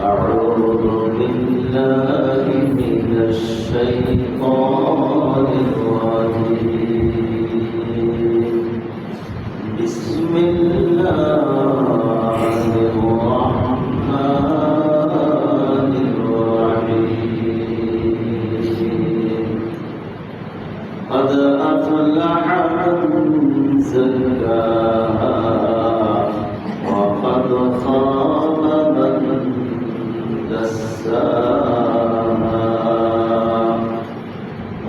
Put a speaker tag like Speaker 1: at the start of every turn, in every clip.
Speaker 1: أعوذ بالله من الشيطان الرجيم بسم الله الرحمن الرحيم قد أفلح من زكاها وقد خاب من دساها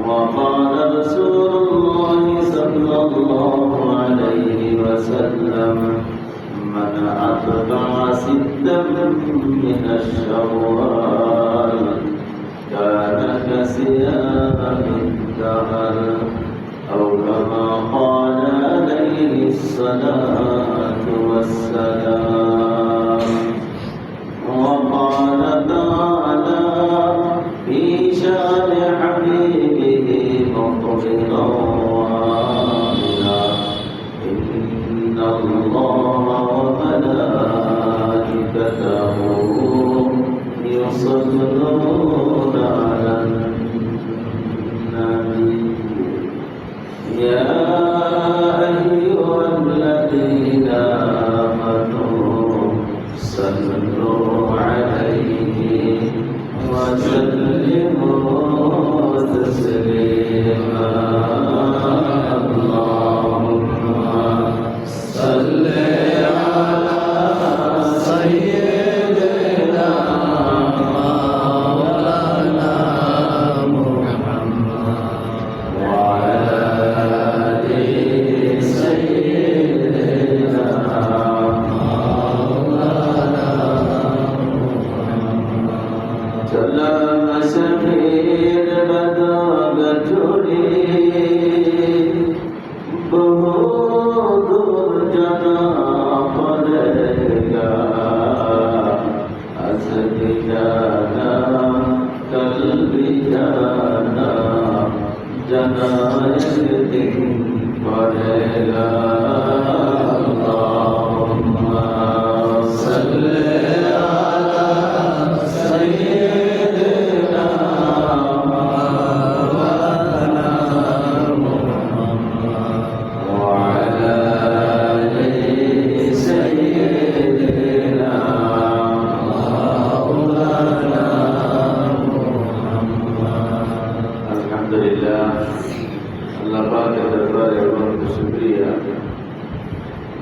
Speaker 1: وقال رسول الله صلى الله عليه وسلم من أتبع ستا من الشوال كان كصيام الدهر أو كما قال عليه الصلاة والسلام وقال تعالى في شان حبيبه مقبلا وآمنا إن الله وملائكته يصلون على النبي يا أيها الذين آمنوا صلوا عليه وسلموا تسليما اللهم صل على سيدنا مولانا محمد وعلى آل سيدنا مولانا سلام سفير بداغتني बहुत जाना पड़ेगा आज भी जाना कल भी जाना जाना एक दिन पड़ेगा अल्लाहुम्मा सल्ली अला सय्यिदिना मौलाना وعلى آل سيدنا مولانا الحمد لله আল্লাহ পাকের দরবারে অনেক শুকরিয়া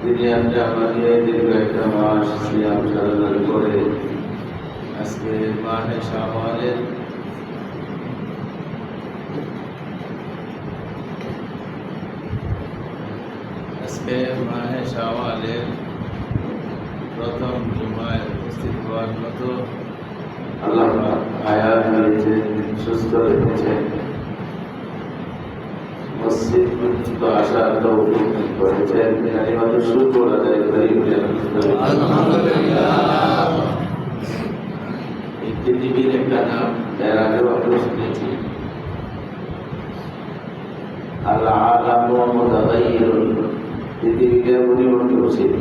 Speaker 1: যিনি আমাকে দীর্ঘ একটা মাস সিয়াম সাধনার করে আজকে মাহে শাওয়ালের মাহে শাওয়ালের প্রথম জুমায় উপস্থিত হওয়ার মতো আল্লাহ হায়াত দিয়েছেন, সুস্থ রেখেছেন, মসজিদ পর্যন্ত আসার তৌফিক করেছেন। কালিমাতু শুকর আদায় করি আলহামদুলিল্লাহ। এই পৃথিবীর একটা নাম এর আগেও আমরা শুনেছি, আল আলামু মুতাগায়্যিরুন, পৃথিবীটা পরিবর্তনশীল।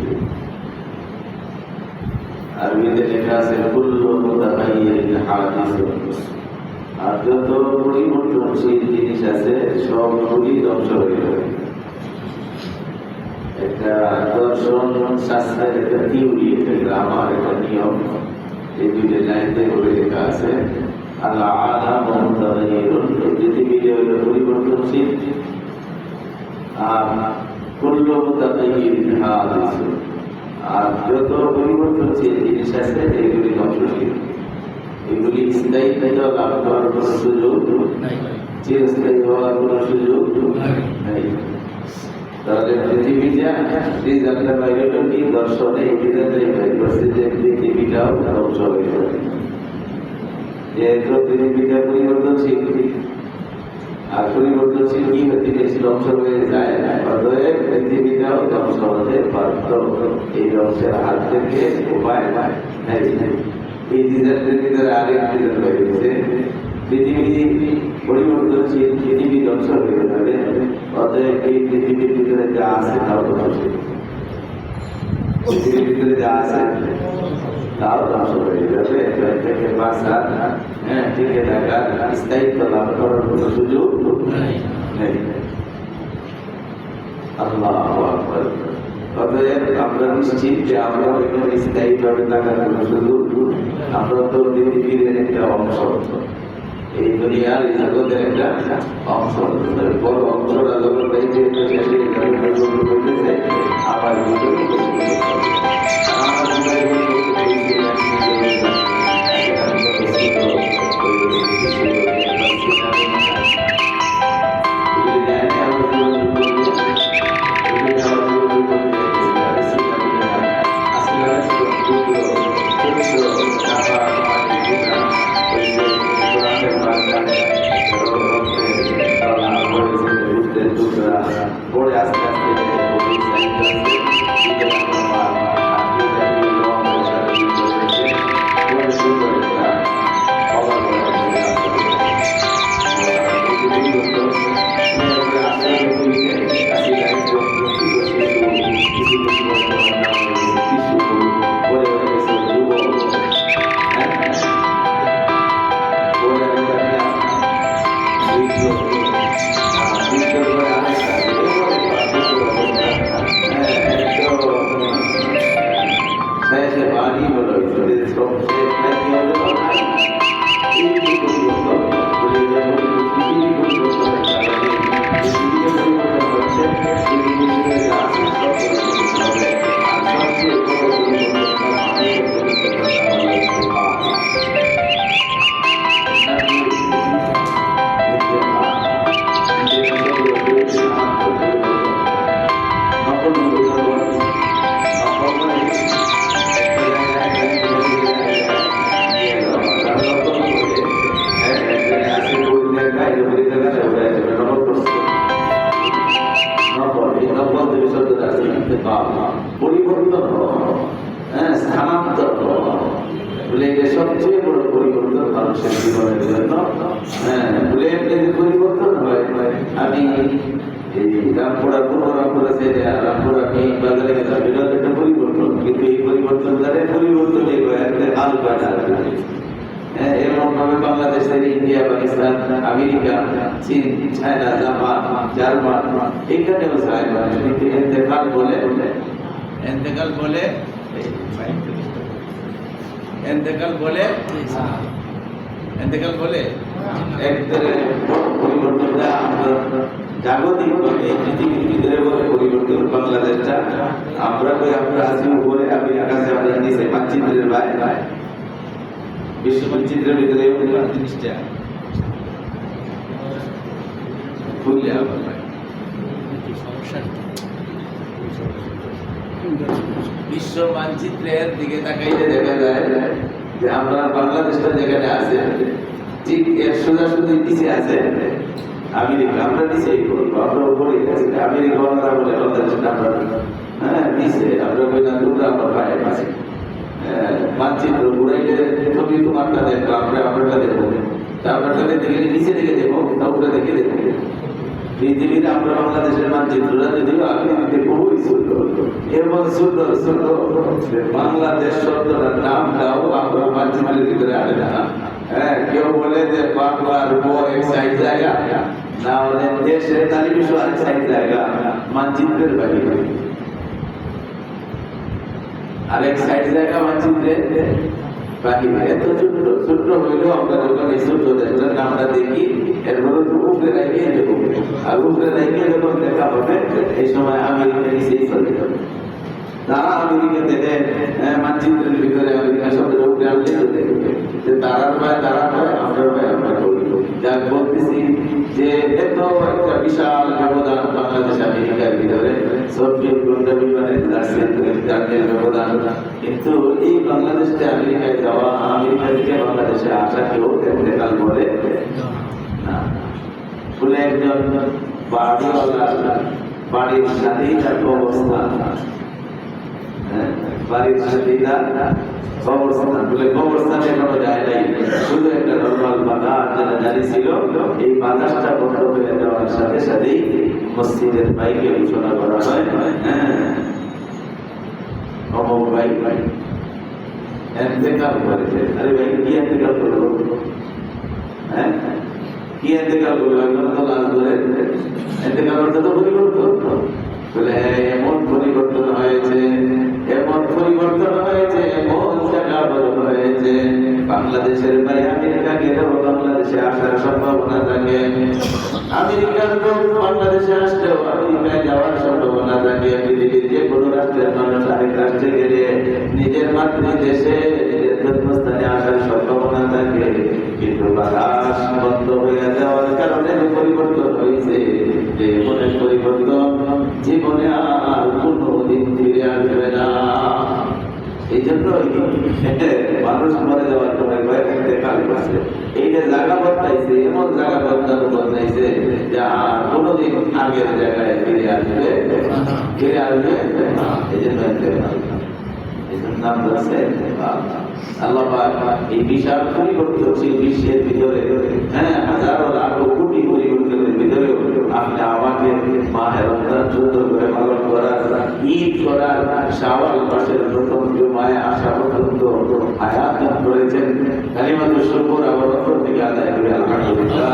Speaker 1: আরবিতে লেখা আছে কুল্লু মুতাগায়্যিরিন হাদিসুন, আর যত পরিবর্তনশীল জিনিস আছে সবগুলি ধ্বংস হয়ে যাবে। একটা দর্শন শাস্ত্রের একটা থিওরি, একটা গ্রামার, একটা নিয়ম, এই দুইটা লাইনতে বলে লেখা আছে আল আলামু মুতাগায়্যিরুন, পৃথিবীটা হলো পরিবর্তনশীল। আর কুল্লু মুতাগায়্যিরিন হাদিসুন, আর যত পরিবর্তনশীল জিনিস আছে এগুলি ধ্বংসশীল। এগুলি স্থায়িত্ব লাভ করার কোন সুযোগ নাই, চিরস্থায়ী হওয়ার কোন সুযোগ নাই। তাহলে পৃথিবীটা রিজাল্টের বাইরে কি দর্শনে রিজাল্টের বাইরে করছে যে পৃথিবীটাও ধ্বংস হয়ে যাবে। যেহেতু পৃথিবীটা পরিবর্তনশীল, আর পরিবর্তনশীল কি হচ্ছে ধ্বংস হয়ে যায়, অতএব পৃথিবীটাও ধ্বংস হতে বাধ্য। এই ধ্বংসের হাত থেকে উপায় নাই। এই রিজাল্টের ভিতরে আরেক রিজাল্ট হয়েছে, পৃথিবী পরিবর্তনশীল, পৃথিবী ধ্বংস হয়ে যাবে। অতএব এই পৃথিবীর ভিতরে যা আছে তাও ধ্বংস। পৃথিবীর ভিতরে যা আছে তাও ধ্বংস হয়ে যাবে। এর থেকে বাঁচা, টিকে থাকার, স্থায়িত্ব লাভ করার কোনো সুযোগ নেই। আল্লাহু আকবার। অতএব আমরা নিশ্চিত যে আমরা এখানে স্থায়ীভাবে থাকার কোনো সুযোগ, আমরা তো পৃথিবীর একটা অংশ, এই দুনিয়ার এই জগতের একটা অংশ, বড় অংশটা যখন আবার পরে আস্তে পরিবর্তন, স্থানান্তর বলে সবচেয়ে বড় পরিবর্তন মানুষের জীবনের জন্য। বলে পরিবর্তন হয়। আমি এই রামপুরা পূর্ব রামপুরা ছেড়ে রামপুরা বাজারে গেলাম, এটা একটা পরিবর্তন, কিন্তু এই পরিবর্তন দ্বারা পরিবর্তন হাল পায় না। এরকম ভাবে বাংলাদেশ থেকে ইন্ডিয়া, পাকিস্তান, আমেরিকা, চীন, চায়না, জাপান, জার্মান, এখানেও যায় মানুষ, কিন্তু এতেকাল বলে পরিবর্তনটা জাগতিক ভাবে পৃথিবীর ভিতরে বলে পরিবর্তন। বাংলাদেশটা আমরা আছি উপরে, আমেরিকার কাছে আমরা নিচে, মানচিত্রের বাইরে, বিশ্ব মানচিত্রের ভিতরে জিনিসটা ভুললে আবার বিশ্ব মানচিত্রের দিকে তাকাইলে দেখা যায় যে আমরা বাংলাদেশটা যেখানে আছে ঠিক এর সোজাসুজি নিচে আছে আমেরিকা। আমরা নিচেই করবো, আমরা উপরে আছি। আমেরিকা আমরা বলে বাংলাদেশটা আমরা নিচে, আমরা বলি না দুটো আমার পায়ে আছে। মানচিত্র ঘুরাইলে ছবি তোমারটা দেখবো, আমরা দেখবো, আপনারটা দেখে নিচে দেখে দেখবো, উপরে দেখে দেখবো। পৃথিবীর আমরা বাংলাদেশের মানচিত্রটা যদিও আকৃতিতে খুবই সুন্দর, এমন সুন্দর বাংলাদেশ শব্দটার নামটাও আমরা মানচিত্রের ভিতরে আনে না। কেউ বলে যে বাংলার উপর এক সাইড জায়গা, না হলে দেশের তালিবিশু আরেক সাইড জায়গা, মানচিত্রের বাইরে আরেক সাইড জায়গা, মানচিত্রের বাহিরে। এত ছোট্ট হইলেও আমরা যখন এই ছোট্ট দেশটার নামটা দেখি, এরপরে উপরে রাখিয়ে দেবো, আর উপরে রাখিয়ে যখন দেখা হবে এই সময় আমেরিকা নিচেই চলে যাবে। তারা আমেরিকা দেখে মানচিত্রের ভিতরে আমেরিকা শব্দের উপরে আনলে তো দেখবে যে তারার পায় আমরা পায় আমরা করি। যা বলতেছি যে এত একটা বিশাল ব্যবধান বাংলাদেশ আমেরিকার ভিতরে, সোভিয়েত ঘণ্টা বিমানের জার্নির ব্যবধান, কিন্তু এই বাংলাদেশে আমেরিকায় যাওয়া, আমেরিকা থেকে বাংলাদেশে আসা কেউ দেখাল বলে না। বলে একজন বাড়িওয়ালা বাড়ির সাথেই তার অবস্থান, বাড়ির সাথেই তার অবস্থান, বলে অবস্থানে কোনো যায় নাই, শুধু একটা নর্মাল বাগান যেটা জারি ছিল, এই বাগানটা বন্ধ হয়ে যাওয়ার সাথে সাথেই মসজিদের বাইকে ঘোষণা করা হয়, অমুক বাইক ইন্তেকাল করেছে। আরে ভাই কি ইন্তেকাল করলো? হ্যাঁ কি ইন্তেকাল করলো? এখন তো লাশ ধরে ইন্তেকাল করতে তো পরিবর্তন বলে এমন পরিবর্তন হয়েছে, এমন পরিবর্তন হয়েছে, এমন জায়গা বদল হয়েছে। বাংলাদেশের ভাই আমেরিকা গেলেও বাংলাদেশে আসার সম্ভাবনা থাকে, আমেরিকার লোক বাংলাদেশে আসলেও আমেরিকায় যাওয়ার সম্ভাবনা থাকে। পৃথিবীর যে কোনো রাষ্ট্রের মানুষ আরেক রাষ্ট্রে গেলে নিজের মাতৃদেশে নিজের জন্মস্থানে আসার সম্ভাবনা থাকে, কিন্তু বাতাস বন্ধ হয়ে যাওয়ার কারণে পরিবর্তন হয়েছে। যে মনের পরিবর্তন জীবনে আর কোনদিন ফিরে আসবে না। এই জন্যই মানুষ মরে যাওয়ার পরে ইন্তেকাল করছে। এই যে জায়গা বদলাইছে, এমন জায়গা বদলাইছে যা কোনদিন আগের জায়গায় ফিরে আসবে এই জন্য ইন্তেকাল। এই জন্য নাম হচ্ছে আল্লাহ পাক এই বিশাল পরিবর্তনশীল বিশ্বের ভিতরে, হাজারো লাখো কোটি পরিবর্তনের ভিতরে আপনি আমাকে মাহে রমজান যুদ্ধ করে পালন করার, ঈদ করার, শাওয়াল মাসের প্রথম জুমায় আসা পর্যন্ত হায়াত দান করেছেন। কালিমাতুশ শুকর আমার অন্তর থেকে আদায় করে আলহামদুলিল্লাহ।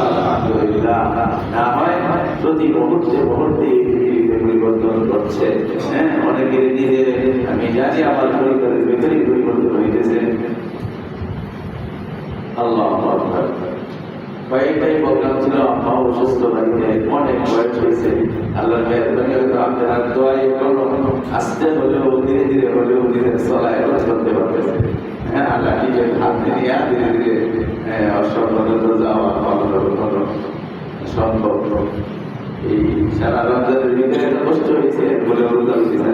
Speaker 1: আলহামদুলিল্লাহ। না হয় প্রতি মুহূর্তে মুহূর্তে পৃথিবীতে পরিবর্তন করছে। অনেকের নিজে আমি জানি আমার পরিবারের ভেতরেই পরিবর্তন হইতেছে। আল্লাহ কয়েকটাই প্রোগ্রাম ছিল, আম্মাও অসুস্থ বাড়িতে, অনেক বয়স হয়েছে। আল্লাহ আপনারা দোয়াই করলো, আস্তে হলেও ধীরে ধীরে হলেও নিজের চলায় চলতে পারতেছে। আল্লাহ নিজের হাত নিয়ে ধীরে ধীরে অসম্ভব যাওয়া সম্ভব। এই সারা রমজানের ভিতরে কষ্ট হয়েছে বলে রোজা দিচ্ছে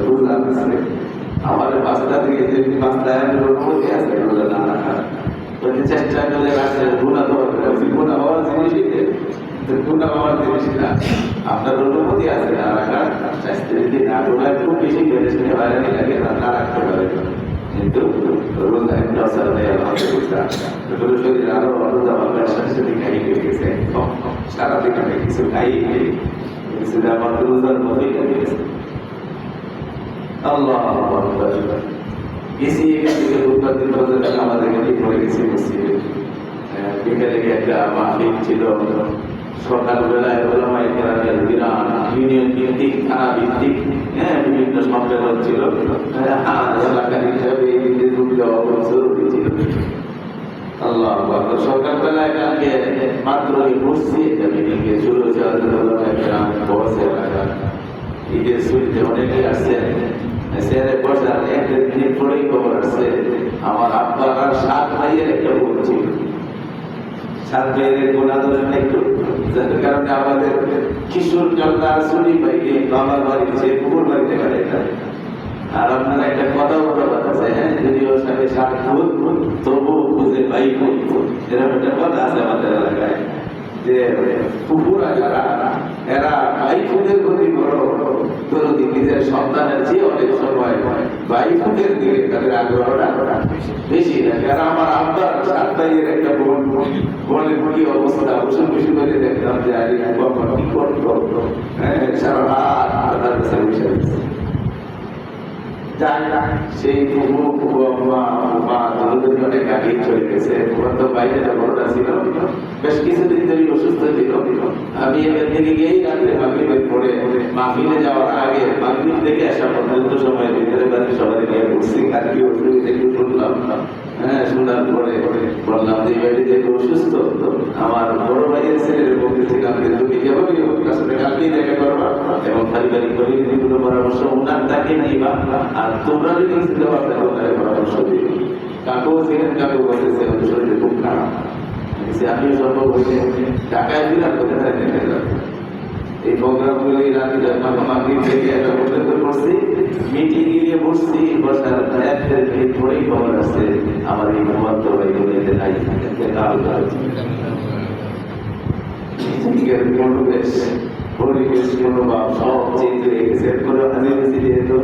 Speaker 1: রোজা দিচ্ছে আমার পাঁচটা থেকে যেমনি পাঁচটায় অনুমতি আছে রোজা না রাখার, চেষ্টা করে রাখছে। গুণা গুণা হওয়ার জিনিসই গুণা হওয়ার জিনিস না, আপনার অনুমতি আছে না রাখার। স্বাস্থ্য যদি না গুণায় খুব বেশি পেরেছিনে হয়রানি লাগে না রাখতে পারে, কিন্তু রোজা একটা অসার নেই আলহামদুলিল্লাহ। শরীর আরো রোজা বাংলার সাথে সাথে খাই হয়ে গেছে, সারাদিন আমি কিছু খাই কিছু আমার রোজার মতোই গেছে। আল্লাহ গেছি এখান থেকে উৎপাদিত আমাদের এখানে পড়ে গেছি মসজিদে। বিকেলে একটা মাহফিল ছিল, সকালবেলায় ওলামায়ে কেরামের বিরাট ইউনিয়ন ভিত্তিক, থানা ভিত্তিক বিভিন্ন সম্মেলন ছিল। এলাকার হিসাবে জরুরি ছিল। আল্লাহ সকালবেলায় কালকে মাত্র বসছি, মিটিংয়ে শুরু হয়েছে। ঈদের ছুটিতে অনেকে আসছেন, সেরে বসার এক মিনিট পরেই খবর আসছে আমার আব্বার আর 7 ভাইয়ের একটা বোন ছিল। 7 ভাইয়ের গোনা ধরেন একটু, যার কারণে আমাদের কিশোর কালটা ছুটি পাইলে বাবার বাড়ি যে পুকুর বাড়িতে বেড়াই থাকে। আর আপনার একটা কথা আছে, যদিও সাথে 7 ফুট তবু খুঁজে ভাই ফুট, এরকম একটা কথা আছে আমাদের এলাকায় যে পুকুরা যারা এরা ভাই ফুটের প্রতি বড় দরদি, নিজের সন্তানের চেয়ে অনেক সময় ভাই ফুটের দিকে তাদের আগ্রহটা বেশি থাকে। আর আমার আব্বার 7 ভাইয়ের একটা বোন, বোনের কি অবস্থা ওষুধ বেশি করে দেখলাম যে বাবা কি করতো, সারা রাত তার কাছে বসে সেই অনেক আগে চলে গেছে। তো বাইরে বড়টা ছিল, বেশ কিছুদিন ধরে অসুস্থ ছিল। আমি এখান থেকে গিয়েই রাত্রে মাগরিবের পরে মাহফিলে যাওয়ার আগে মাগরিব থেকে আসা পর্যন্ত সময়ের ভিতরে বাড়ি সবাই নিয়ে ঘুরছি। আর কি অসুবিধা একটু শুনলাম, শোনার পরে বললাম যে বাড়ি যেহেতু অসুস্থ, আমার বড় ভাইয়ের ছেলের বলতে ছিলাম যে তুমি যেভাবে আসলে কালকেই দেখা করবা এবং পারিবারিক পরিস্থিতিগুলো পরামর্শ উনার তাকে নিবা, আর তোমরা যদি চিন্তা ভাবনা করতে পরামর্শ দিবে। কাকু ছিলেন, কাকু বলতেছে শরীরে খুব খারাপ, আমিও সম্ভব হয়েছে ঢাকায় বিরাট করে এই প্রোগ্রামগুলি রাতে মাগরিব থেকে একটা পর্যন্ত করছি, মিটিং গিয়ে বসছি, বসার 1 মিনিট পরেই খবর আসছে আমার এই মোহাম্মদ ভাই বলে নাই পরিবেশ মনোভাব সব চেঞ্জ হয়ে গেছে। কোনো হাজির যেহেতু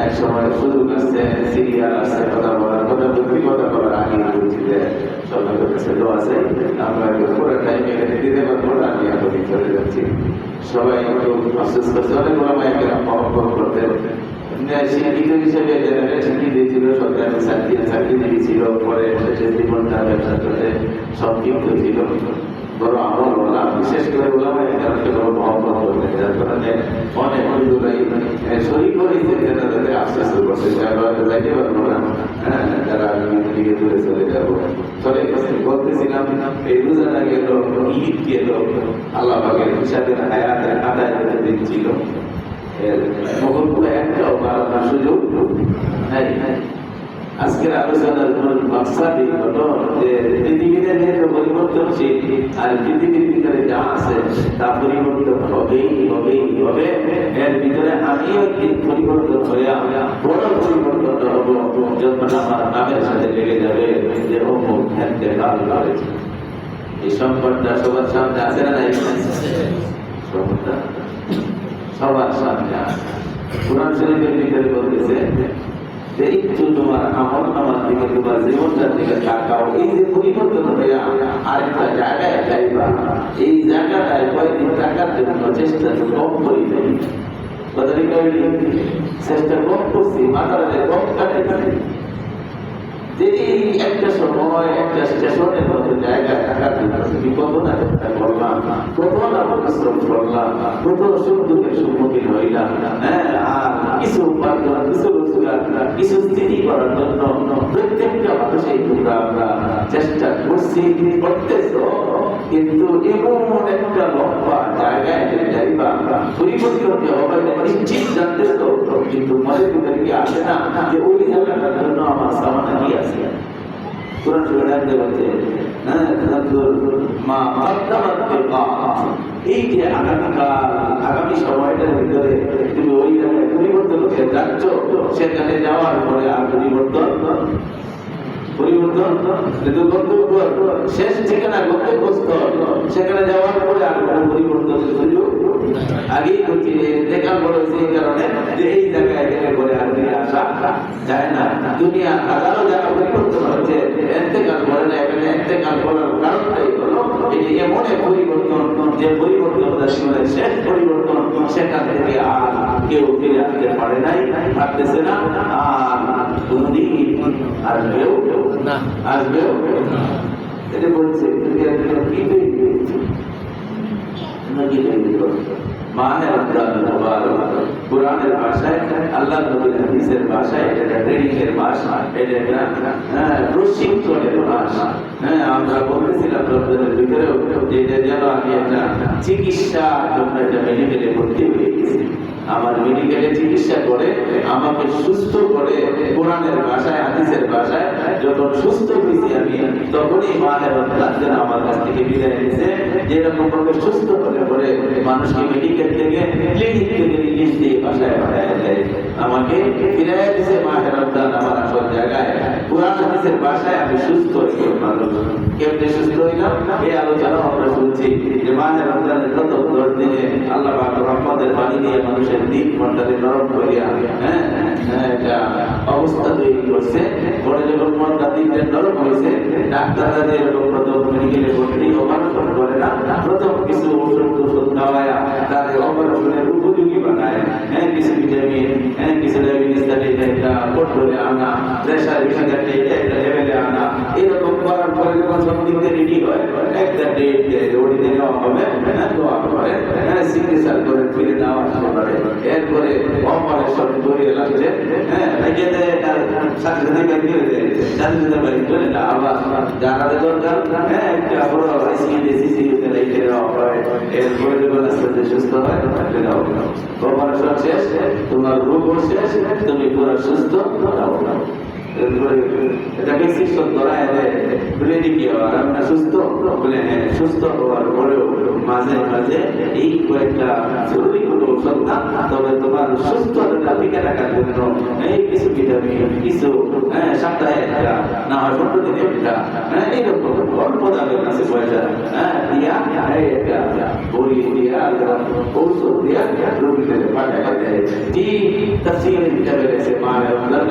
Speaker 1: এক সময় সুযোগ আসছে, সিরিয়াল আসছে, কথা বলার কথা বলতে কথা বলার আগে বলছি যে সবার কাছে তো আছে, আমরা পুরো টাইম এখানে দিতে পারবো না, আমি এখনই চলে যাচ্ছি। সবাই একটু অসুস্থ করছে, অনেক ওরা মায়ের মহব্বত করতেন, শিক্ষিত হিসেবে চাকরি দিয়েছিল, সরকারি চাকরিজীবী ছিল, পরে শেষের জীবনটা ব্যবসা করতে সংক্ষিপ্ত ছিল। বড় আমল বললাম, বিশেষ করে বললাম কারণকে বড় মহব্বত করবে, যার কারণে অনেক বন্ধুরাই শরীর করেছে যারা তাদের আশ্বাস করছে যাইতে পারবো না, যারা দিকে দূরে চলে যাবো। চলে বলতেছিলাম এই রোজাটা গেল, ঈদ গেল, আল্লাহ পাকের হিসাবের হায়াতের আদায় করতে দিচ্ছিল, একটাও বাড়ানোর সুযোগ নাই। আজকের আলোচনার মূল মাকসাদ হলো যে পৃথিবীতে যেহেতু পরিবর্তনশীল, আর পৃথিবীর ভিতরে যা আছে তা পরিবর্তন হবেই হবেই হবে। এর ভিতরে আমিও একদিন পরিবর্তন হয়ে বড় পরিবর্তনটা হবো যখন আমার নামের সাথে লেগে যাবে যে অমুক ইন্তেকাল করেছে। এই সংকটটা সবার সামনে আছে না নাই? সবার সামনে আছে। কুরআন শরীফের ভিতরে বলতেছে যে একটু তোমার আমল নামার দিকে, তোমার জীবনটার দিকে তাকাও। এই যে পরিবর্তন হয়ে আরেকটা জায়গায় যাইবা, এই জায়গাটায় কয়েকদিন টাকার জন্য চেষ্টা কম করি নাই, চেষ্টা কম করছি, মাথাটা কম কাটে যে এই একটা সময় একটা স্টেশনের মতো জায়গায় থাকার জন্য তুমি কত না চেষ্টা করলাম, কত না পরিশ্রম করলাম, কত সুখ দুঃখের সম্মুখীন হইলাম, আর কিছু উপার্জন, কিছু রোজগার, কিছু স্থিতি করার জন্য প্রত্যেকটা মানুষই তোমরা আমরা চেষ্টা করছি, করতেছ। কিন্তু এমন একটা লম্বা জায়গায় যাইবা, পরিবর্তন হবে নিশ্চিত জানতেছ, কিন্তু মনের ভিতরে কি আসে না যে ওই জায়গাটার জন্য আমার সামানা কি আছে? কোরআন শরীফে ডাকতে বলছে এই যে আগামী সময়টার ভিতরে তুমি ওই জায়গায় পরিবর্তন হতে যাচ্ছ, সেখানে যাওয়ার পরে আর পরিবর্তন শেষ ঠিকানা গন্তব্যস্থল, সেখানে যাওয়ার পরে আর কোনো পরিবর্তনের সুযোগ আগেই করছি। দেখার পরে সেই কারণে যে এই জায়গায় গেলে পরে আর ফিরে আসা যায় না। দুনিয়া হাজারো জায়গা পরিবর্তন হচ্ছে, এতেকাল করে না, এখানে এতেকাল করার কারণটাই হলো এটি এমন এক পরিবর্তন যে পরিবর্তনটা জীবনের শেষ পরিবর্তন, সেখান থেকে আর কেউ ফিরে আসতে পারে নাই, পারতেছে না, আর কোনদিন আসবেও না, আসবেও না। এটা বলছে কি মাহে রমজান মুবারক, কুরআনের ভাষায়, আল্লাহর নবীর হাদিসের ভাষায়, এটা ট্রেনিং এর ভাষা, এটা প্রশিক্ষণের ভাষা। আমরা বলতেছিলাম রমজানের ভিতরেও যে এটা যেন আমি একটা চিকিৎসা জন্য একটা মেডিকেলে ভর্তি হয়ে গেছি। আমার মেডিকেলে চিকিৎসা করে আমাকে সুস্থ করে কোরআনের ভাষায়, হাদিসের ভাষায় যখন সুস্থ হয়েছি আমি, তখনই মাহে রমজান যেন আমার কাছ থেকে বিদায় নিয়েছে। যেরকম ভাবে সুস্থ করে করে মানুষকে মেডিকেল থেকে, ক্লিনিক থেকে রিলিজ দিয়ে বাসায় পাঠায় দেয়, আমাকে ফিরাইয়া দিয়েছে মাহে রমজান আমার আসল জায়গায়। কোরআন হাদিসের ভাষায় আমি সুস্থ হয়ে মানুষ কেমনে সুস্থ হইলাম, এই আলোচনা আমরা শুনছি যে মাহে রমজানের প্রথম 10 দিনে আল্লাহ পাক রহমতের বাণী দিয়ে মানুষের দিন মনটাকে নরম করিয়া একটা অবস্থা তৈরি করছে। পরে যখন মনটা দিনটা নরম হয়েছে, ডাক্তাররা যেরকম প্রথম মেডিকেলে ভর্তি অপারেশন করে না, প্রথম কিছু ওষুধ খাওয়ায় তাদের অপারেশনের উপযোগী বানায়, কিছু ভিটামিন, কিছু ডায়াবেটিস একটা কন্ট্রোলে আনা, প্রেশার বিষয়টাকে একটা লেভেলে আনা, এরকম করার পরে যখন সব দিক থেকে রেডি হয়, একটা ডেট দেয়, ওটিতে নেওয়া হবে, দোয়া করে, চিকিৎসা করে ফিরে নেওয়া আসতে পারে। এরপরে অপারেশন করে লাগছে, সাথে সাথে বাইক করে দেয়, সাথে সাথে বাইক করে না, আবার জানাতে দরকার, একটা বড় আইসিইউতে রেখে দেওয়া হয়। এরপরে যখন আস্তে আস্তে সুস্থ হয়, অপারেশন শেষ, তোমার রোগও শেষ, তুমি পুরো সুস্থ হও। এটা প্রেসক্রিপশন ধরায় দেয়, বলে কি আমরা সুস্থ, বলে হ্যাঁ সুস্থ হওয়ার পরেও মাঝে মাঝে এই কয়েকটা জরুরি কোনো ঔষধ না, তবে তোমার সুস্থতা টিকে রাখার জন্য এই কিছু ভিটামিন, কিছু সপ্তাহে একটা না হয় 15 দিনে একটা, এইরকম অল্প দামের কাছে পয়সা দিয়া বড়ি দিয়া ঔষধ দিয়া রোগীদের পাঠায় দেয়। ঠিক তাফসীরে ভিতরে রয়েছে মাহে রমজান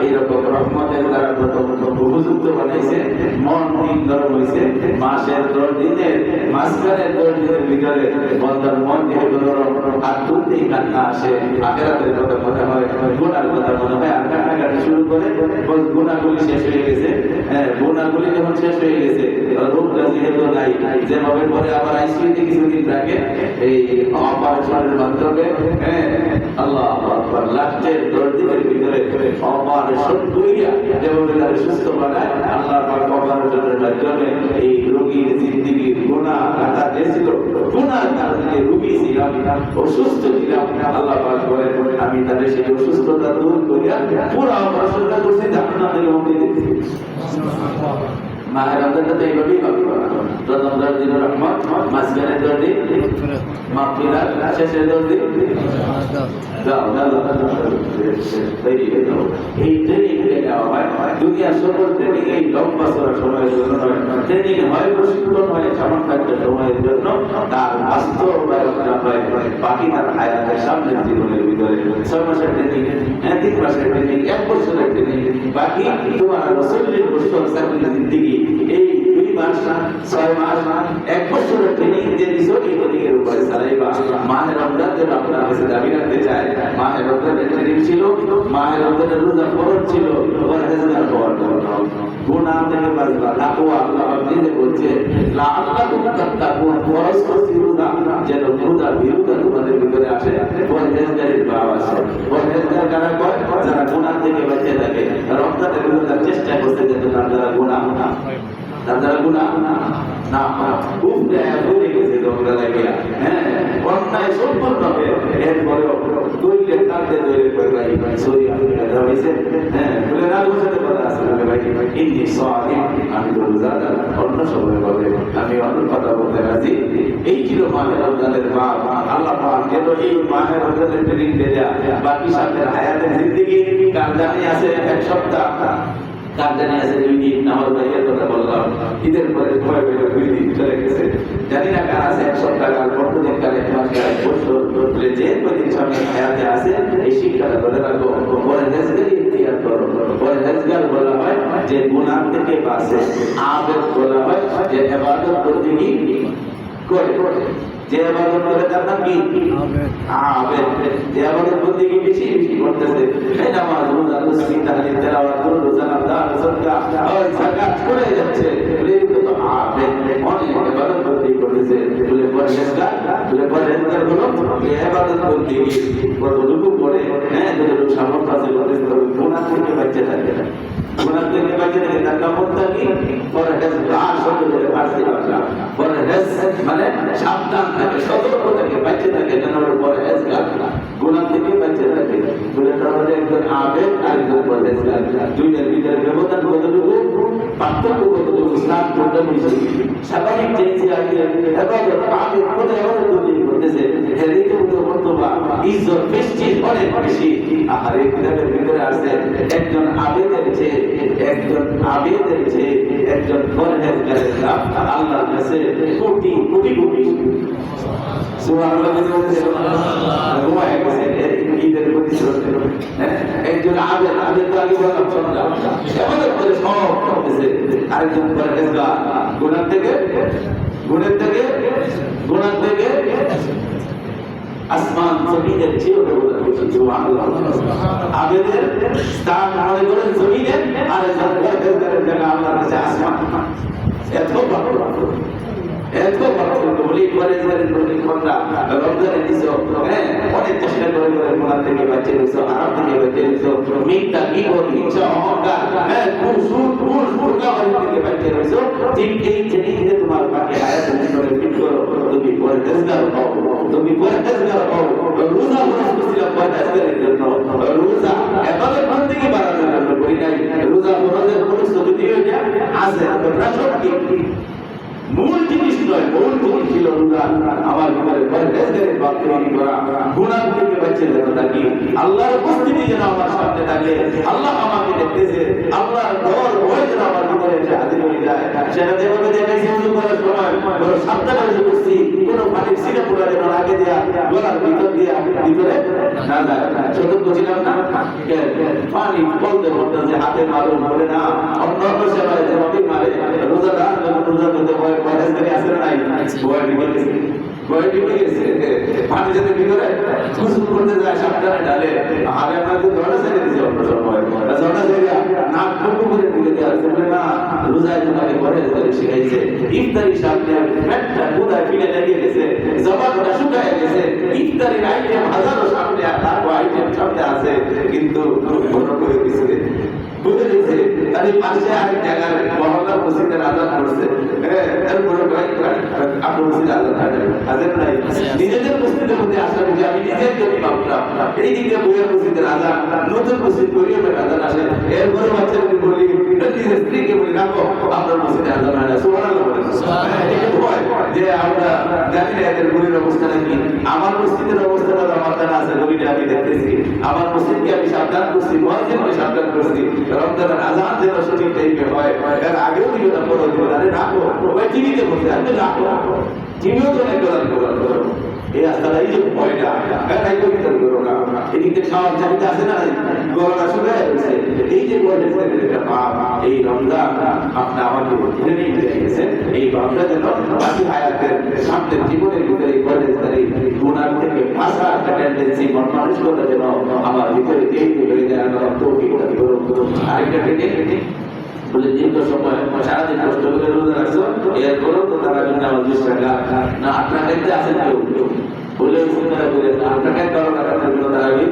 Speaker 1: এইরকম রহমতের দ্বারা প্রথম উপযুক্ত বানাইছে, মন দিন নরম হয়েছে, মাসের 10 দিনের মাঝখানের 10 দিনের ভিতরে বন্দার মন যেহেতু নরম, আর তুলতেই কান্না আসে, আখেরাতের কথা মনে হয়, গুনার কথা মনে হয়, আর কান্নাকাটি শুরু করে, গুনাহগুলি শেষ হয়ে গেছে। গুনাহগুলি যখন শেষ হয়ে গেছে, রোগটা যেহেতু নাই, যেভাবে পরে আবার আইসিইউতে কিছুদিন থাকে, এই অপারেশনের মাধ্যমে আল্লাহ আকবার লাস্টের 10 দিনের ভিতরে অপারেশন করিয়া যেভাবে তারা সুস্থ বানায়, আল্লাহ পাক অপারেশনের মাধ্যমে এই রোগীর জিন্দেগির গুনাহ কাটা দিয়েছিল, গুনার কারণে রোগী ছিলাম, অসুস্থ ছিলাম, আল্লাহ পাক বলেন আমি তাদের সেই অসুস্থতা দূর করিয়া পুরো অপারেশনটা করছি, জান্নাত থেকে মুক্তি দিয়েছি। মাহের রমজানটা তো এইভাবেই পাবি, প্রথম 10 দিন রহমত, মাঝখানে 10 দিন মাগফিরাত, শেষে 10 দিন এই ট্রেনিং দেওয়া হয়। দুনিয়ার সকল ট্রেনিং এই লম্বা সময়ের জন্য নয়, ট্রেনিং হয়, প্রশিক্ষণ হয় সামান্য একটা সময়ের জন্য, তার বাস্তবায়নটা হয় বাকি তার হায়াতের সামনের জীবনের ভিতরে। 6 মাসের ট্রেনিং, 3 মাসের ট্রেনিং, 1 বছরের ট্রেনিং, বাকি তোমার 40 বছর চাকরির জিন্দেগি, এই 2 মাস, 6 মাস, 1 বছরের ট্রেনিং যে দিছ, এই ট্রেনিং এর উপরে চালাইবা। মাহের রমজান যেন আপনার কাছে দাবি রাখতে চায়, মাহের রমজানের ট্রেনিং ছিল, মাহের রমজানের রোজা ফরজ ছিল, পরহেজগার হওয়ার জন্য, গুনাহ থেকে বাঁচবা, তাকওয়া। আল্লাহ নিজে বলছে লাআল্লাকুম তাত্তাকুন, ফরজ করছি রোজা যেন রোজার বিরুদ্ধে তোমাদের ভিতরে আসে, পরহেজগারের ভাব আসে। পরহেজগার কারা কয়? যারা গুনাহ থেকে বেঁচে থাকে, রমজানের রোজার চেষ্টা করতে যেন তারা গুনাহ তারা গুনাহ না খুব ভুলে গেছে তোমরা লাগিয়া, অন্যায় সম্পূর্ণ হবে, এরপরেও দৈলের কাঁদতে দৈলের করে ভাই সরি কথা হয়েছে, বলে না বোঝাতে কথা আছে ভাই, ইন্নি সাহিব, আমি তো রোজাদার, অন্য সময় বলে আমি অন্য কথা বলতে রাজি। এই ছিল মাহের রমজানের বাপ। আল্লাহ পাক যেন এই মাহের রমজানের ট্রেনিং দেয়া, বাকি সামনের হায়াতের জিন্দেগি কার জানি আছে 1 সপ্তাহ, কার জানি আছে 2 দিন। আমার ভাইয়ের কথা বললাম, ঈদের পরে ভয় পেলে 2 দিন চলে গেছে, জানি না কার আছে 1 সপ্তাহ, কার 15 দিন, কার 1 মাস, কার 1 বছর, বলে যে কদিন সামনে হায়াতে আছে এই শিক্ষাটা ধরে রাখো। পরহেজগারি ইখতিয়ার করো। পরহেজগার বলা হয় যে গুনাহ থেকে বাঁচে, আবেদ বলা হয় যে ইবাদত বন্দেগী করে, যে ইবাদত করে তার নাম কি? আবেদ। যে ইবাদত বন্দেগী বেশি বেশি করতেছে, এই নামাজ, রোজা, তাসবিহ, তাহলিল, তেলাওয়াত, দরুদ, সালাম, দান, সাদকা, আর যাকাত করে যাচ্ছে, বলে তো আবেদ, অনেক ইবাদত বন্দেগী করতেছে। বলে পরহেজগার, বলে পরহেজগার হলো যে ইবাদত বন্দেগী কতটুকু করে, যতটুকু সামর্থ্য আছে করতেছে, তবে গুনাহ থেকে বাঁচতে থাকে, গুনাহ থেকে বাঁচতে থাকে। তার কামড়টা কি? পরহেজগার শব্দ থেকে ফার্সি ভাষা, পরহেজ মানে সাবধান থাকে, সতর্ক থাকে, বাঁচতে থাকে, যেন পরহেজগার গুনাহ থেকে বাঁচতে থাকে। বলে তাহলে একজন আবেদ আর একজন পরহেজগার, দুইটার ভিতরে ব্যবধান কতটুকু, পার্থক্য কতটুকু, স্নান করতে বেশি স্বাভাবিক চেয়েছি আগে এবাদত আবেদ কোথায় এবাদত করতেছে, হেরিতে বর্তবা ইজ্জত প্রেস্টিজ অনেক বেশি। আর এই কিতাবের ভিতরে আছে একজন আবেদের চেয়ে, একজন আবেদের চেয়ে একজন পরহেজগারের দাম আল্লাহর কাছে কোটি কোটি কোটি। সুবহানাল্লাহ। ঘুমায় গেছে ঈদের প্রতিশোধ। একজন আবেদ, আবেদ তো আগে বললাম সন্ধ্যা এবাদত করে সব করতেছে, আরেকজন পরহেজগার গুনাহ থেকে, গুনাহ থেকে, গুনাহ থেকে আসমান জমিনের চেয়ে বড় হয়েছে। সুবহানাল্লাহ। আবেদের স্থান মনে করেন জমিনে, আর পরহেজগারের জায়গা আল্লাহর কাছে আসমান। এত পার্থক্য, এত পার্থক্য। বলি পরহেজগারের প্রতিক্ষণটা রমজানের দিছো, অনেক চেষ্টা করে করে গুনাহ থেকে বাঁচতে দিছো, হারাম থেকে বাঁচতে দিছো, মিথ্যা, গীবত, ইচ্ছা, অহংকার, থেকে বাঁচতে দিছো। ঠিক এই ট্রেনিংয়ে তোমার বাকি হায়াতের ভিতরে ফিট করো, তুমি পরহেজগার হও, তুমি পরহেজগার হও। রোজা ফরজ করছিলাম পরহেজগারের জন্য, রোজা ইবাদত বন্দেগী বাড়ানোর জন্য করি নাই। রোজা ফরজের প্রস্তুতি দিয়ে আছে, প্রাসঙ্গিক মূল জিনিস নয়, মূল জিনিস ছিল রোজা। আমার ভিতরে পরহেজগারের ভাব তৈরি করা, গুনাহ থেকে বাঁচতে যেন থাকি, আল্লাহর উপস্থিতি যেন আমার সামনে থাকে, আল্লাহ আমাকে দেখতেছে, আল্লাহর ডর ভয় যেন আমার ভিতরে এসে হাজির হয়ে যায়। সেটা যেভাবে দেখাইছি ওযু করার সময় বড় সাবধানে ওযু করছি, কোনো পানির সিনে পোলা যেন আগে দিয়া গলার ভিতর দিয়া ভিতরে না যায়। সতর্ক ছিলাম না? পানি বলতে বলতে যে হাতে মারুন বলে না, অন্য অন্য সেবায় যেভাবে মারে রোজাদার রোজা করতে ভয় পয়সাকারী আসে নাই, ভয় ঢুকে গেছে, ভয় ঢুকে গেছে। পানি যাতে ভিতরে গোসল করতে যায় সাবধানে ডালে, আগে আমরা তো ঝর্ণা ছেড়ে দিয়েছি অন্য সময়, ঝর্ণা ছেড়ে নাক বন্ধ করে ঢুকে দেওয়া হয়েছে বলে না, রোজায় তোমাকে পরেজগারি শিখাইছে। ইফতারির সামনে পেটটা কোথায় ফিরে লেগে গেছে, জবানটা শুকায় গেছে, ইফতারির আইটেম হাজারো সামনে লাখো আইটেম সামনে আছে, কিন্তু মনে করে দিচ্ছে বুঝে দিচ্ছে তাহলে পাশে আরেক জায়গার মহল্লা মসজিদের আজান করছে, এরপরে আপনার মসজিদ আজান হাজার নাই, নিজেদের মসজিদের মধ্যে আসা বুঝে আমি নিজের জন্য ভাবলাম এই দিকে বইয়ের মসজিদের আজান, নতুন মসজিদ গরিবের আজান আসে, এরপরে বাচ্চাকে বলি নিজের স্ত্রীকে বলি রাখো আপনার মসজিদে আজান হয় না, সুবহানাল্লাহ বলেন। এটা ভয় যে আমরা জানি না এদের গরিবের অবস্থা নাকি, আমার মসজিদের অবস্থাটা আমার জানা আছে, গরিবটা আমি দেখতেছি, আমার মসজিদকে আমি সাবধান করছি, মুয়াজ্জিনকে সাবধান করছি, রমজানের আজান যেন সঠিক টাইমে হয়, এর আগেও দিবে না পরেও দিবে না, আরে রাখো ওই টিভিতে বসে আমি রাখো, টিভিও তো নাই করো এই রাস্তাটা এই যে ভয়টা এই কবিতা করো না, এদিকে খাওয়ার চাহিদা আছে না, গলাটা শুনে গেছে, এই যে এই রমজান আপনি আমাকে ধরে নিয়ে গেছে, এই ভাবটা যেন বাকি হায়াতের সামনের জীবনের ভিতরে গুনাহ থেকে বাঁচার একটা টেন্ডেন্সি মানসিকতা যেন আমার ভিতরে তৈরি হয়ে যায়, আমরা তৌফিক দান করুন। আরেকটা টেকনিক বলে দীর্ঘ সময় সারাদিন কষ্ট করে রোজা রাখছো, এরপরেও তো তারা কিন্তু আমার 20 টাকা না 8 টাকাতে আছেন কেউ বলে চিন্তা করে 8 টাকায় 12 টাকা জন্য দাঁড়াবে,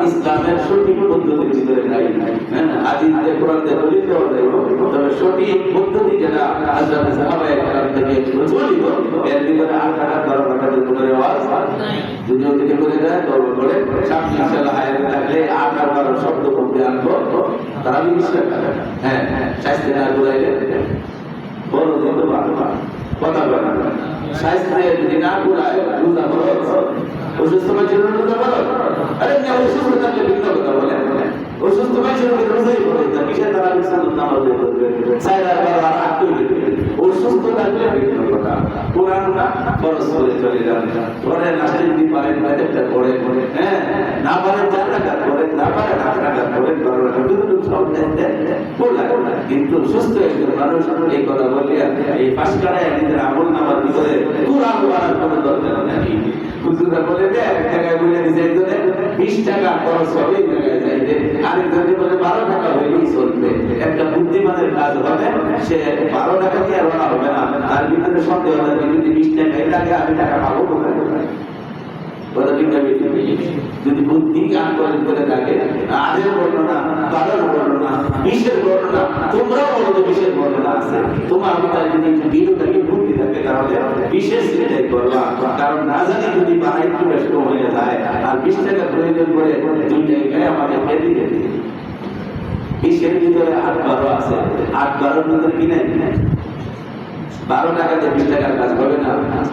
Speaker 1: ইসলামের সঠিক পদ্ধতির ভিতরে নাই, হ্যাঁ হাদিসে কোরআনে দলিল দেওয়া যায়, তবে সঠিক পদ্ধতি যেটা হযরত সাহাবায়ে কেরাম থেকে প্রচলিত, এর ভিতরে 8 টাকা 12 টাকা জন্য রেওয়াজ নাই। যদি ওদিকে করে দেয় তবে বলে সামনে ইনশাআল্লাহ আয়াত থাকলে 8 আর 12 শব্দ করতে আনবো, তারা বিশ্বাস করে হ্যাঁ শাস্তি না ঘুরাইলে বড় দিন তো ভালো কথা বলে শাস্তি যদি না ঘুরায় রোজা করো, অসুস্থ মানুষের রোজা করো, আরে না অসুস্থ থাকলে ভিন্ন কথা বলে, অসুস্থ মানুষের রোজাই করে না, কিসের তারা বিশ্বনাথ নামাজ করবে সাইরা বাবার আটকে দিবে, অসুস্থ থাকলে ভিন্ন কথা, কোরআন না খরচ করে চলে যান, ঘরে নাস্তা যদি পারেন একটা করে হ্যাঁ না পারেন 4 টাকা করেন, না পারেন 8 টাকা করেন, 12 টাকা দুটো সব বলা, কিন্তু সুস্থ একজন মানুষ এই কথা বললে এই 5 টাকায় নিজের আমল নামার ভিতরে কোরআন পড়ার কোনো দরকার নেই। হুজুররা বলে যে এক জায়গায় বলে দিয়েছে একজনে 20 টাকা খরচ হবে এই জায়গায় যাইতে, আরেকজনে বলে 12 টাকা হইলেই চলবে, একটা বুদ্ধিমানের কাজ হবে, সে 12 টাকা দিয়ে আর ওনা হবে না, তার ভিতরে সন্দেহ হবে যদি 20 টাকাই লাগে আমি টাকা পাবো কোথায় কোথায়, যদি বুদ্ধি জ্ঞান করে থাকে আজের বর্ণনা 12 বর্ণনা 20 বর্ণনা, তোমরাও বলো 20 বর্ণনা আছে, তোমার ভিতরে যদি বিরু থাকে বুদ্ধি থাকে তাহলে বিশেষ চিন্তাই করবা, কারণ না জানি যদি বানাই একটু ব্যস্ত হয়ে যায় আর 20 টাকা প্রয়োজন করে 2 টাকায় আমাকে ফেলে দিতে, 20 ভিতরে 8-12 আছে, 8-12 ভিতরে কি নাই, 12 টাকা দিয়ে 20 টাকার কাজ হবে না,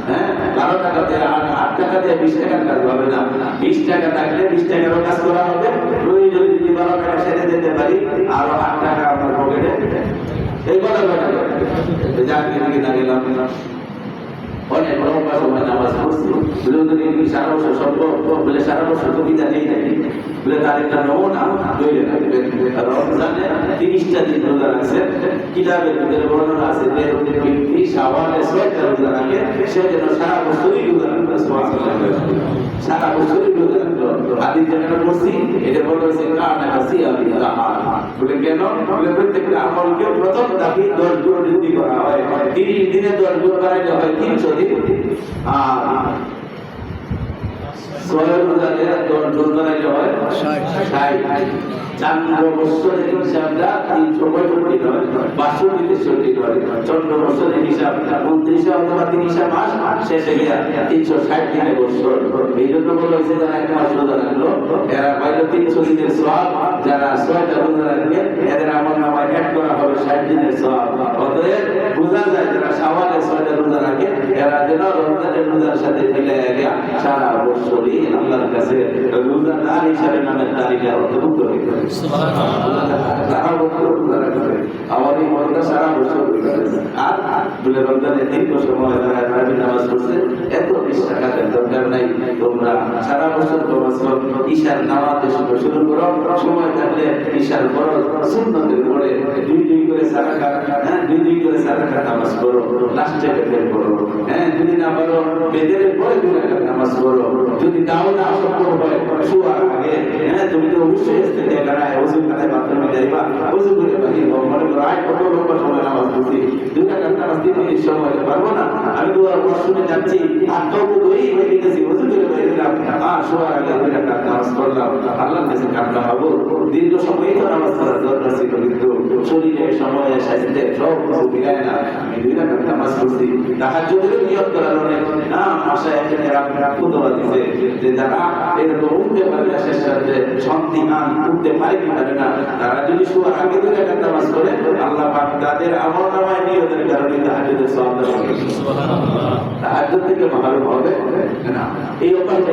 Speaker 1: হ্যাঁ 12 টাকা দিয়ে 8 টাকা দিয়ে 20 টাকার কাজ হবে না, 20 টাকা থাকলে 20 টাকারও কাজ করা হবে, প্রয়োজন যদি 12 টাকা সেরে দিতে পারি আরো 8 টাকা আমার পকেটে, এই কথা বলে যাক এদিকে না গেলাম অনেক লম্বা সময় নামাজ পড়ছি, বলে সারা বছর সম্ভব, বলে সারা বছর কবিতা নেই নাকি, বলে তার একটা নমুনা তৈরি রাখবেন, রমজানে 30টা দিন রোজা রাখছে, কিতাবের ভিতরে বর্ণনা আছে যে ব্যক্তি শাওয়ালে 6টা রোজা রাখে, সে যেন সারা বছরই রোজা রাখবে, সারা বছরই রোজা রাখবে। হাদিস যেটা পড়ছি এটা বলা হয়েছে কানা সিয়ামিল্লাহ, বলে কেন, বলে প্রত্যেকটা আমলকে প্রথম দাবি 10 গুণ বৃদ্ধি করা হয়, 30 দিনে 10 গুণ বাড়াইলে হয় 300 দিন, আর 6 রোজাকে 10 গুণ বাড়াইলে হয় 60, চান্দ্র বছরের হিসাবটা 365 নয় 62 নয়, চন্দ্র বছরের হিসাব 29 অথবা 30 মাস শেষে গিয়া 360 দিনের বছর, এই জন্য বলা হয়েছে যারা 1 মাস রোজা রাখলো এরা পাইল 300 দিনের সওয়াব, যারা 6টা রোজা রাখবে এদের আমল নামায় অ্যাড করা হবে 60 দিনের সওয়াব। অতএব বোঝা যায় যারা শাওয়ালে 6টা রোজা রাখে এরা যেন রমজানের রোজার সাথে মিলে গিয়া সারা বছরই আল্লাহর কাছে রোজাদার হিসাবে নামের তালিকায় অন্তর্ভুক্ত হয়ে যাবে। সুবহানাল্লাহ। আমার এই মনটা সারা বছর আর বলে রমজানের দীর্ঘ সময় যারা তারাবি নামাজ পড়ছে এত বিশ্বাস রাখার দরকার নাই। তোমরা সারা বছর তোমার ঈশার নামাজে শুরু করো, সময় থাকলে ঈশার পর সুন্নতের পরে দুই করে সারাকাত, দুই করে সারাকাত নামাজ পড়ো, লাস্টে বেদের পড়ো। যদি না পারো বেদের পরে 2 রাকাত নামাজ পড়ো। যদি তাও না সম্ভব হয় শোয়ার আগে তুমি তো অবশ্যই ইস্তেঞ্জা করায় ওযু করায় বাথরুমে যাইবা, ওযু করে বাহির হও, মনে করো আয় কত লম্বা সময় নামাজ পড়ছি, 2 রাকাত নামাজ 3 মিনিট সময় পারবো না, আমি দুয়ার ওয়াশরুমে যাচ্ছি হাত পাও ধুই হয়ে গেছি, ওযু করে বাইরে গেলাম, শোয়ার আগে 2 রাকাত নামাজ পড়লাম, আল্লাহর কাছে কান্না হবো। দীর্ঘ সময় তো নামাজ পড়ার দরকার ছিল, কিন্তু শরীরে সময়ে স্বাস্থ্যে সব কিছু মিলায় না আমি 2 রাকাত নামাজ পড়ছি। তাহাজ্জুদের নিয়ত করার অনেক মাসায় এখানে খুতবা দিছে যে যারা এরকম উঠতে পারে না, শেষ রাতে শান্তিমান উঠতে পারে কি পারে না, তারা যদি শোয়ার আগে 2 রাকাত নামাজ পড়ে আল্লাহ পাক তাদের আমলনামায় নিয়তের কারণে তাহাজ্জুদের সওয়াব দান করবেন। সুবহানাল্লাহ। তাহাজ্জুদ থেকে মাহরুম হবে না। এই অভ্যাসটা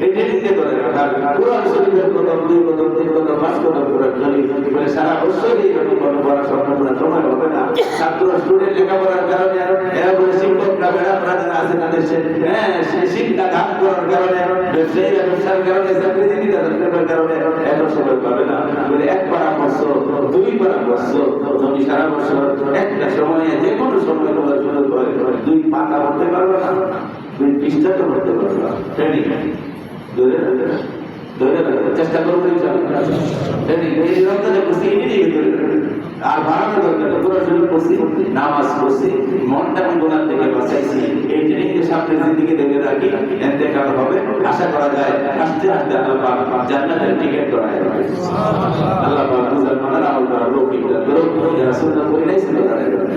Speaker 1: এই ট্রেনিংটা করে রাখা। কুরআন শরীফের কদম 2 কদম 3 কদম 5 কদম করে চলি বলে সারা বছর এইরকম পড়া সম্পূর্ণ সময় হবে না। ছাত্র স্টুডেন্ট লেখাপড়ার কারণে এরা বলে শিক্ষকরা বেড়াপড়া যারা আছে তাদের শিক্ষা দান করার কারণে, ব্যবসায়ীরা ব্যবসার কারণে, চাকরিজীবীরা চাকরির কারণে এত সময় পাবে না বলে 1 পারা পড়ছো 2 পারা পড়ছো, তুমি সারা বছর একটা সময়ে যে কোনো সময় তোমার সুযোগ হয় 2 পাতা পড়তে পারবে না, 2 পৃষ্ঠা তো পড়তে পারবে না। ট্রেনিং ধরে চেষ্টা করবো আর বাড়ানো দরকার। পুরো করছি, নামাজ পড়ছি, মনটা আমি গোনার থেকে বাঁচাইছি, এই ট্রেনিংকে সামনে দিকে দেখে রাখি, ইন্তেকাল হবে আশা করা যায় আস্তে আস্তে আল্লাহ পাক জান্নাতের টিকিট করায় দেবে। আল্লাহ পাক মুসলমানরা আমল করার তৌফিক দান করুন, যারা সুন্নাত পড়ে নাই সুন্নাত আদায় করুন।